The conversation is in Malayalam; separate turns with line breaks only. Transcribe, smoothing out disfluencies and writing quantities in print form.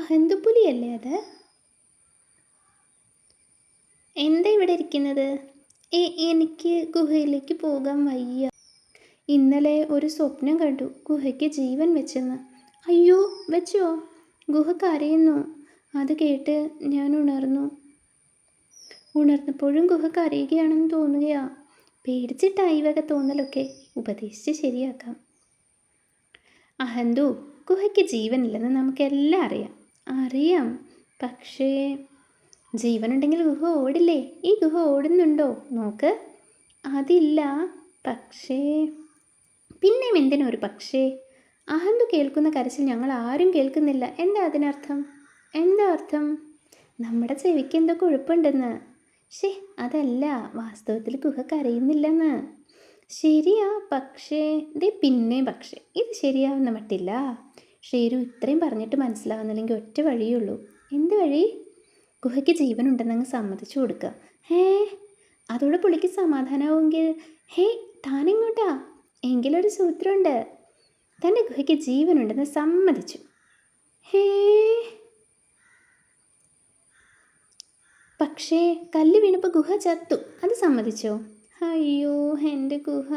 അഹന്തുപുലിയല്ലേ അത്? എന്താ ഇവിടെ ഇരിക്കുന്നത്? എനിക്ക് ഗുഹയിലേക്ക് പോകാൻ വയ്യ. ഇന്നലെ ഒരു സ്വപ്നം കണ്ടു, ഗുഹയ്ക്ക് ജീവൻ വെച്ചെന്ന്. അയ്യോ, വെച്ചോ? ഗുഹ കരയുന്നു. അത് കേട്ട് ഞാൻ ഉണർന്നപ്പോഴും ഗുഹ കരയുകയാണെന്ന് തോന്നുകയാ. പേടിച്ചിട്ടായി വക തോന്നലൊക്കെ. ഉപദേശിച്ച് ശരിയാക്കാം. അഹന്തു, ഗുഹയ്ക്ക് ജീവനില്ലെന്ന് നമുക്കെല്ലാം അറിയാം. പക്ഷേ ജീവനുണ്ടെങ്കിൽ ഗുഹ ഓടില്ലേ? ഈ ഗുഹ ഓടുന്നുണ്ടോ? നോക്ക്. അതില്ല. പക്ഷേ പിന്നെയും എന്തിനൊരു പക്ഷേ? അഹന്തു കേൾക്കുന്ന കരച്ചിൽ ഞങ്ങൾ ആരും കേൾക്കുന്നില്ല. എന്താ അർത്ഥം? നമ്മുടെ ചെവിക്ക് എന്തോ കുഴപ്പമുണ്ടെന്ന്. അതല്ല, വാസ്തവത്തിൽ ഗുഹ കരയുന്നില്ലെന്ന്. ശരിയാ, പക്ഷേ പിന്നെയും പക്ഷേ. ഇത് ശരിയാവുന്ന മട്ടില്ല. ഷേരു ഇത്രയും പറഞ്ഞിട്ട് മനസ്സിലാവുന്നില്ലെങ്കിൽ ഒറ്റ വഴിയുള്ളൂ. എന്ത് വഴി? ഗുഹയ്ക്ക് ജീവനുണ്ടെന്നങ്ങ് സമ്മതിച്ചു കൊടുക്കുക. അതോടെ പുള്ളിക്ക് സമാധാനമാവുമെങ്കിൽ. താനെങ്ങോട്ടാ? എങ്കിലൊരു സൂത്രമുണ്ട്. തൻ്റെ ഗുഹയ്ക്ക് ജീവനുണ്ടെന്ന് സമ്മതിച്ചു. പക്ഷേ കല്ല് വീണപ്പോൾ ഗുഹ ചത്തു. അത് സമ്മതിച്ചോ? അയ്യോ, എൻ്റെ ഗുഹ.